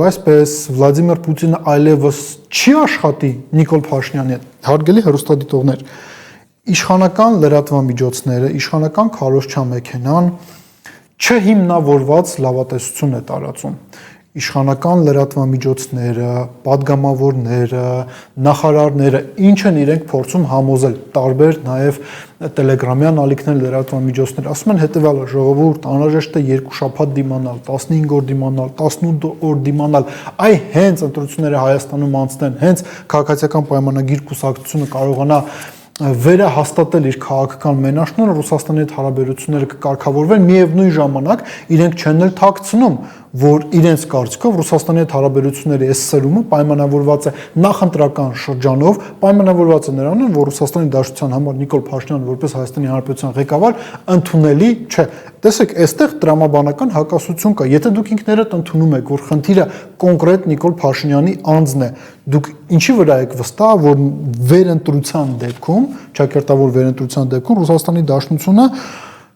այսպես Վլադիմիր Պուտինը այլևս չի աշխատի Նիկոլ Փաշինյանի հետ։ Հարգելի հեռուստադիտողներ, իշխանական լրատվամիջոցները, իշխանական քարոզչա մեքենան չհիմնավորված լավատեսություն է տարածում։ Իշխանական լրատվամիջոցները, падգամավորները, նախարարները ինչ են իրենք փորձում համոզել, տարբեր նաև տելեգրամյան ալիքներ լրատվամիջոցներ, ասում են հետևյալը՝ ժողովուրդ, անհրաժեշտ է 2 շաբաթ դիմանալ, 15 օր դիմանալ, 18 օր դիմանալ, այ հենց ընտրությունները Հայաստանում անցնեն, հենց քաղաքացիական պայմանագիր կուսակցությունը կարողանա վերահաստատել իր քաղաքական մենաշնորհը, Ռուսաստանի հետ հարաբերությունները կկարգավորվեն, միևնույն ժամանակ իրենք չեն էլ թաքցնում, որ իրենց կարծիքով Ռուսաստանի հետ հարաբերությունների այս սրումը պայմանավորված է նախընտրական շրջանով, պայմանավորված է նրանով, որ Ռուսաստանի Դաշնության համար Նիկոլ Փաշինյանը որպես Հայաստանի Հանրապետության ղեկավար ընդունելի չէ։ Տեսեք, այստեղ տրամաբանական հակասություն կա։ Եթե դուք ինքներդ ընդունում եք, որ խնդիրը կոնկրետ Նիկոլ Փաշինյանի անձն է, դուք ինչի վրա եք վստահ, որ վերընտրության դեպքում, ճակերտավոր վերընտրության դեպքում Ռուսաստանի Դաշնությունը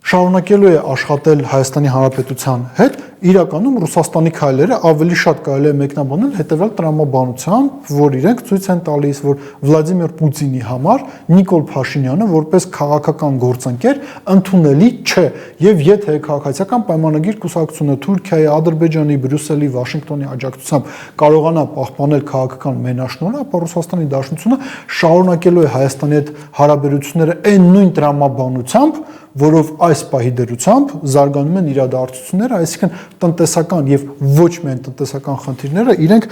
շարունակելու է աշխատել Հայաստանի Հանրապետության հետ, իրականում Ռուսաստանի քայլերը ավելի շատ կարելի է մեկնաբանել հետևյալ տրամաբանությամբ, որ իրենք ցույց են տալիս, որ Վլադիմիր Պուտինի համար Նիկոլ Փաշինյանը որպես քաղաքական գործընկեր ընդունելի չէ, եւ եթե քաղաքացիական պայմանագիր կուսակցությունը Թուրքիայի, Ադրբեջանի, Բրյուսելի, Վաշինգտոնի աջակցությամբ կարողանա պահպանել քաղաքական մենաշնորհը, ապա Ռուսաստանի Դաշնությունը շարունակելու է Հայաստանի հետ հարաբերությունները այն նույն տրամաբանությամբ, որով այս պահի դրությամբ զարգանում են իրադարձությունները, այսինքն տնտեսական եւ ոչ միայն տնտեսական խնդիրները իրենք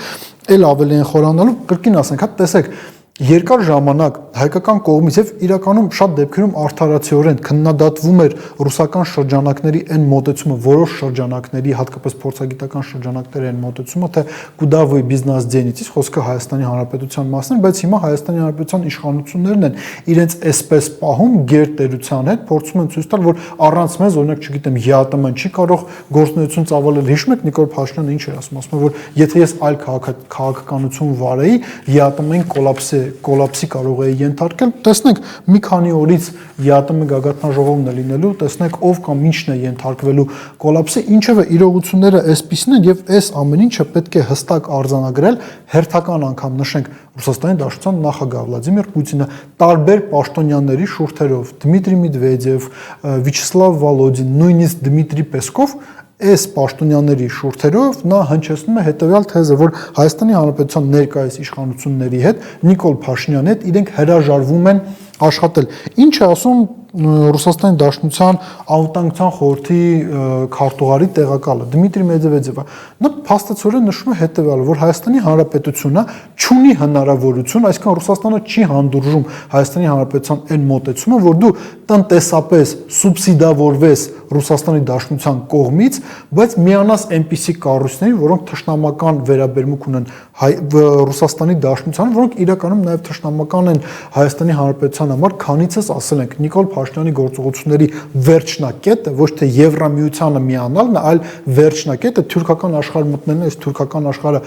էլ ավելի են խորանալու, կրկին ասենք, հա տեսեք, երկար ժամանակ հայկական կողմից եւ իրականում շատ դեպքերում արդարացիորեն քննադատվում էր ռուսական շրջանակների այն մոտեցումը, որոշ շրջանակների, հատկապես փորձագիտական շրջանակների այն մոտեցումը, թե կուդավոյ բիզնես դենիցից խոսքը Հայաստանի Հանրապետության մասն է, բայց հիմա Հայաստանի Հանրապետության իշխանություններն են իրենց այսպես պահում գերտերության հետ, փորձում են ցույց տալ, որ առանց մեզ, օրինակ, չգիտեմ, ԵԱՏՄ-ն չի կարող գործունեություն ծավալել։ Հիշում եք Նիկոլ Փաշինյանը ինչ էր ասում, ասում է, որ եթե ես այլ քաղաքականություն վարեի, ԵԱՏՄ-ին կոլապսի կարող է ենթարկել, տեսնենք մի քանի օրից ԵԱՏՄ գագաթնաժողովն է լինելու, տեսնենք ով կամ ինչն է ենթարկվելու կոլապսի, ինչևէ իրողությունները այսպիսին են եւ այս ամեն ինչը պետք է հստակ արձանագրել, հերթական անգամ նշենք Ռուսաստանի Դաշնության նախագահ Վլադիմիր Պուտինը տարբեր պաշտոնյաների շուրթերով, Դմիտրի Մեդվեդև, Վիաչեսլավ Վոլոդին, նույնիսկ Դմիտրի Պեսկով այս պաշտոնյաների շուրթերով նա հնչեցնում է հետևյալ թեզը, որ Հայաստանի Հանրապետության ներկայիս իշխանությունների հետ Նիկոլ Փաշինյանի հետ իրենք հրաժարվում են աշխատել։ Ինչ է ասում Ռուսաստանի Դաշնության անվտանգության խորհրդի քարտուղարի տեղակալը Դմիտրի Մեդվեդևը, նա փաստացիորեն նշում է հետևյալը, որ Հայաստանի Հանրապետությունը չունի հնարավորություն, այսինքն Ռուսաստանը չի հանդուրժում Հայաստանի Հանրապետության այն մոտեցումը, որ դու տնտեսապես սուբսիդավորվես Ռուսաստանի Դաշնության կողմից, բայց միանաս այնպիսի կառույցների, որոնք թշնամական վերաբերմունք ունեն Ռուսաստանի Դաշնությանը, որոնք իրականում նաև թշնամական են Հայաստանի Հանրապետության համար, քանիցս ասել ենք Նիկոլ Փաշինյանի գործողությունների վերջնակետը ոչ թե Եվրամիությանը միանալն է, այլ վերջնակետը թուրքական աշխարհ մտնելն է, այս թուրքական աշխարհը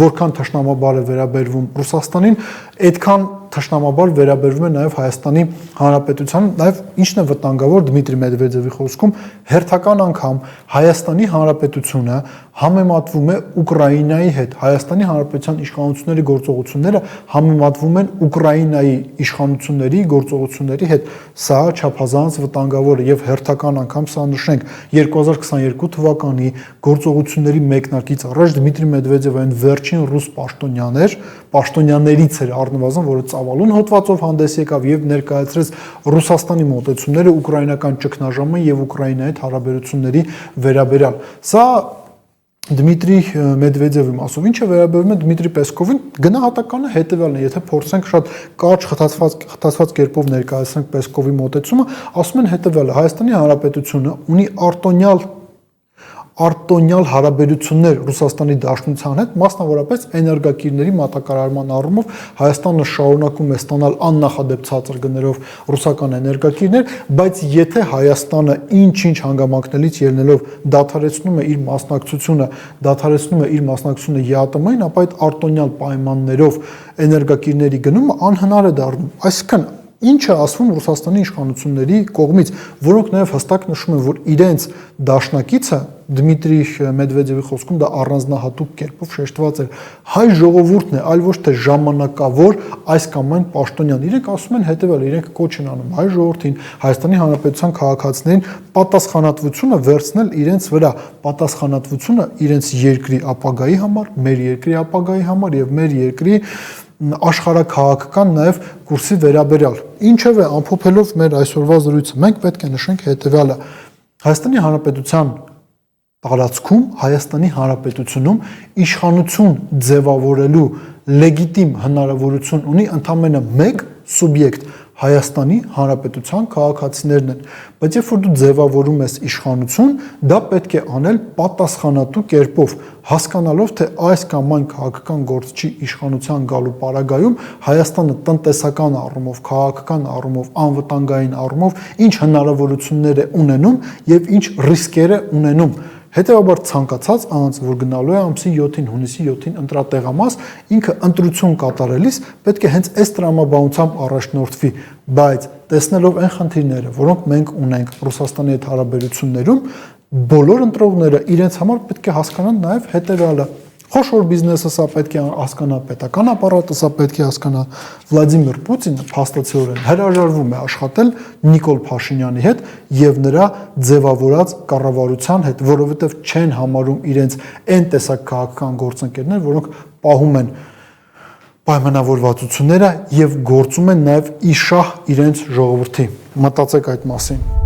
որքան թշնամաբար է վերաբերվում Ռուսաստանին, այդքան թշնամաբար վերաբերվում է նաև Հայաստանի Հանրապետության, նաև ինչն է վտանգավոր Դմիտրի Մեդվեդևի խոսքում, հերթական անգամ Հայաստանի Հանրապետությունը համեմատվում է Ուկրաինայի հետ, Հայաստանի Հանրապետության իշխանությունների գործողությունները համեմատվում են Ուկրաինայի իշխանությունների գործողությունների հետ, սա չափազանց վտանգավոր է եւ հերթական անգամ սա նշենք 2022 թվականի գործողությունների մեկնարկից առաջ Դմիտրի Մեդվեդևը այն վերջին ռուս պաշտոնյաներից էր առնվազն, որը ծավալուն հոդվածով հանդես եկավ եւ ներկայացրեց Ռուսաստանի մոտեցումները ուկրաինական ճգնաժամի եւ Ուկրաինայի հետ հարաբերությունների վերաբերյալ։ Սա Դմիտրի Մեդվեդևի մասով, ինչը վերաբերում է Դմիտրի Պեսկովին, գնահատականը հետևյալն է, եթե փորձենք շատ կարճ խտացված կերպով ներկայացնենք Պեսկովի մոտեցումը, ասում են հետևյալը. Հայաստանի Հանրապետությունը ունի արտոնյալ հարաբերություններ Ռուսաստանի Դաշնության հետ, մասնավորապես էներգակիրների մատակարարման առումով Հայաստանը շարունակում է ստանալ աննախադեպ ցածր գներով ռուսական էներգակիրներ, բայց եթե Հայաստանը ինչ-ինչ հանգամանքներից ելնելով դադարեցնում է իր մասնակցությունը ԵԱՏՄ-ին, ապա այդ արտոնյալ պայմաններով էներգակիրների գնումը անհնար է դառնում։ Այսինքն Ինչ է ասվում Ռուսաստանի իշխանությունների կողմից, որոնք նաև հստակ նշում են, որ իրենց դաշնակիցը Դմիտրի Մեդվեդևի խոսքում դա առանձնահատուկ կերպով շեշտված էր, հայ ժողովուրդն է, այլ ոչ թե ժամանակավոր այս կամ այն պաշտոնյան։ Իրենք ասում են հետևյալ, իրենք կոչ են անում հայ ժողովրդին, Հայաստանի Հանրապետության քաղաքացիներին պատասխանատվությունը վերցնել իրենց վրա, պատասխանատվությունը իրենց երկրի ապագայի համար, մեր երկրի ապագայի համար եւ մեր երկրի աշխարհաքաղաքական նաև կուրսի վերաբերյալ։ Ինչևէ, ամփոփելով մեր այսօրվա զրույցը, մենք պետք է նշենք հետևյալը. Հայաստանի Հանրապետության տարածքում, Հայաստանի Հանրապետությունում իշխանություն ձևավորելու լեգիտիմ հնարավորություն ունի ընդամենը մեկ սուբյեկտ՝ Հայաստանի Հանրապետության քաղաքացիներն են, բայց երբ որ դու ձևավորում ես իշխանություն, դա պետք է անել պատասխանատու կերպով, հասկանալով, թե այս կամ այն քաղաքական գործչի իշխանության գալու պարագայում Հայաստանը տնտեսական առումով, քաղաքական առումով, անվտանգային առումով ինչ հնարավորություններ է ունենում եւ ինչ ռիսկեր է ունենում։ Հետևաբար ցանկացած անձ, որ գնալու է ամսի 7-ին, հունիսի 7-ին ընտրատեղամաս, ինքը ընտրություն կատարելիս պետք է հենց այս տրամաբանությամբ առաջնորդվի, բայց տեսնելով այն խնդիրները, որոնք մենք ունենք Ռուսաստանի հետ հարաբերություններում, բոլոր ընտրողները իրենց համար պետք է հասկանան նաև հետևյալը. խոշոր բիզնեսը սա պետք է հասկանա, պետական ապարատը սա պետք է հասկանա, Վլադիմիր Պուտինը փաստացիորեն հրաժարվում է աշխատել Նիկոլ Փաշինյանի հետ եւ նրա ձևավորած կառավարության հետ, որովհետեւ չեն համարում իրենց այն տեսակ քաղաքական գործընկերներ, որոնք պահում են պայմանավորվածությունները եւ գործում են նաեւ իշահ իրենց ժողովրդի։ Մտածեք այդ մասին։